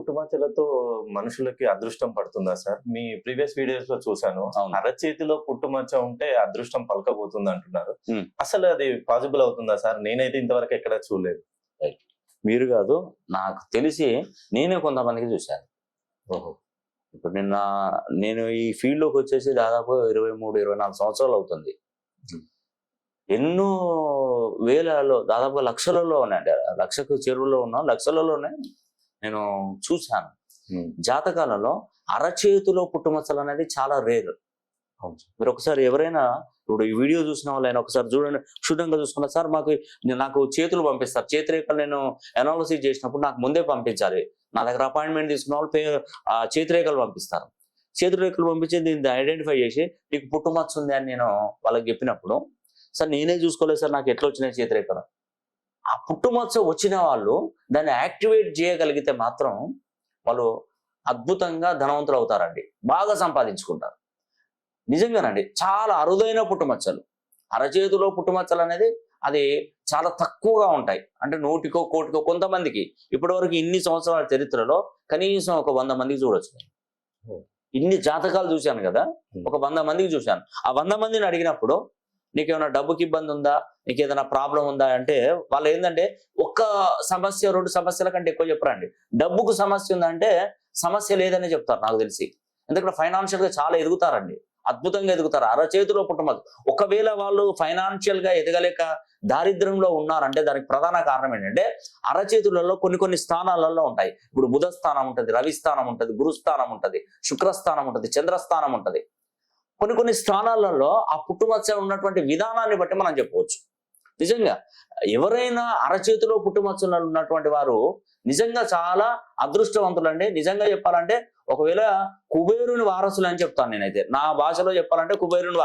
పుట్టుమచ్చలతో మనుషులకి అదృష్టం పడుతుందా సార్? మీ ప్రీవియస్ వీడియోస్ లో చూసాను. అవును. అరచేతిలో పుట్టుమచ్చ ఉంటే అదృష్టం పలకబోతుంది అంటున్నారు. హ్మ్. అసలు అది పాసిబుల్ అవుతుందా సార్? నేనైతే ఇంతవరకు ఎక్కడ చూడలేదు. రైట్. మీరు కాదు, నాకు తెలిసి నేనే కొంతమందికి చూశాను. ఓహో! ఇప్పుడు నేను ఈ ఫీల్డ్ లోకి వచ్చేసి దాదాపు 23, 24 సంవత్సరాలు అవుతుంది. ఎన్నో వేలలో, దాదాపు లక్షలలో ఉన్నాయండి. లక్షకు చెరువులో ఉన్న లక్షలలోనే నేను చూశాను. జాతకాలలో అరచేతిలో పుట్టుమచ్చలు అనేది చాలా రేర్. మీరు ఒకసారి ఎవరైనా ఇప్పుడు ఈ వీడియో చూసిన వాళ్ళైనా ఒకసారి చూడండి, క్షుణ్ణంగా చూసుకున్నా, సార్ నాకు చేతులు పంపిస్తారు, చేతిరేఖలు నేను అనాలిసిస్ చేసినప్పుడు నాకు ముందే పంపించాలి. నా దగ్గర అపాయింట్మెంట్ తీసుకున్న వాళ్ళు చేతిరేఖలు పంపిస్తారు. చేతిరేఖలు పంపించి దీన్ని ఐడెంటిఫై చేసి నీకు పుట్టుమచ్చ ఉంది అని నేను వాళ్ళకి చెప్పినప్పుడు, సార్ నేనే చూసుకోలేదు సార్, నాకు ఎట్లా వచ్చినాయి చేతిరేఖలు. ఆ పుట్టుమచ్చ వచ్చిన వాళ్ళు దాన్ని యాక్టివేట్ చేయగలిగితే మాత్రం వాళ్ళు అద్భుతంగా ధనవంతులు అవుతారండి, బాగా సంపాదించుకుంటారు. నిజంగానండి, చాలా అరుదైన పుట్టుమచ్చలు, అరచేతిలో పుట్టుమచ్చలు అనేది అది చాలా తక్కువగా ఉంటాయి. అంటే 100కో 1,00,00,000కో, కొంతమందికి ఇప్పటివరకు ఇన్ని సంవత్సరాల చరిత్రలో కనీసం ఒక 100 మందికి చూడొచ్చు. ఇన్ని జాతకాలు చూశాను కదా, ఒక 100 మందికి చూశాను. ఆ 100 మందిని అడిగినప్పుడు నీకేమైనా డబ్బుకి ఇబ్బంది ఉందా, నీకు ఏదైనా ప్రాబ్లం ఉందా అంటే వాళ్ళు ఏంటంటే ఒక్క సమస్య 2 సమస్యల కంటే ఎక్కువ చెప్పరండి. డబ్బుకు సమస్య ఉందంటే సమస్య లేదనే చెప్తారు నాకు తెలిసి. ఎందుకంటే ఫైనాన్షియల్ గా చాలా ఎదుగుతారండి, అద్భుతంగా ఎదుగుతారు అరచేతిలో పుట్టుమచ్చ. ఒకవేళ వాళ్ళు ఫైనాన్షియల్ గా ఎదగలేక దారిద్ర్యంలో ఉన్నారంటే దానికి ప్రధాన కారణం ఏంటంటే అరచేతులలో కొన్ని స్థానాలలో ఉంటాయి. ఇప్పుడు బుధ స్థానం ఉంటుంది, రవి స్థానం ఉంటుంది, గురు స్థానం ఉంటుంది, శుక్రస్థానం ఉంటుంది, చంద్రస్థానం ఉంటుంది. కొన్ని స్థానాలలో ఆ పుట్టుమచ్చ ఉన్నటువంటి విధానాన్ని బట్టి మనం చెప్పవచ్చు. నిజంగా ఎవరైనా అరచేతిలో పుట్టుమచ్చలు ఉన్నటువంటి వారు నిజంగా చాలా అదృష్టవంతులండి. నిజంగా చెప్పాలంటే ఒకవేళ కుబేరుని వారసులు అని చెప్తాను నేనైతే, నా భాషలో చెప్పాలంటే కుబేరుని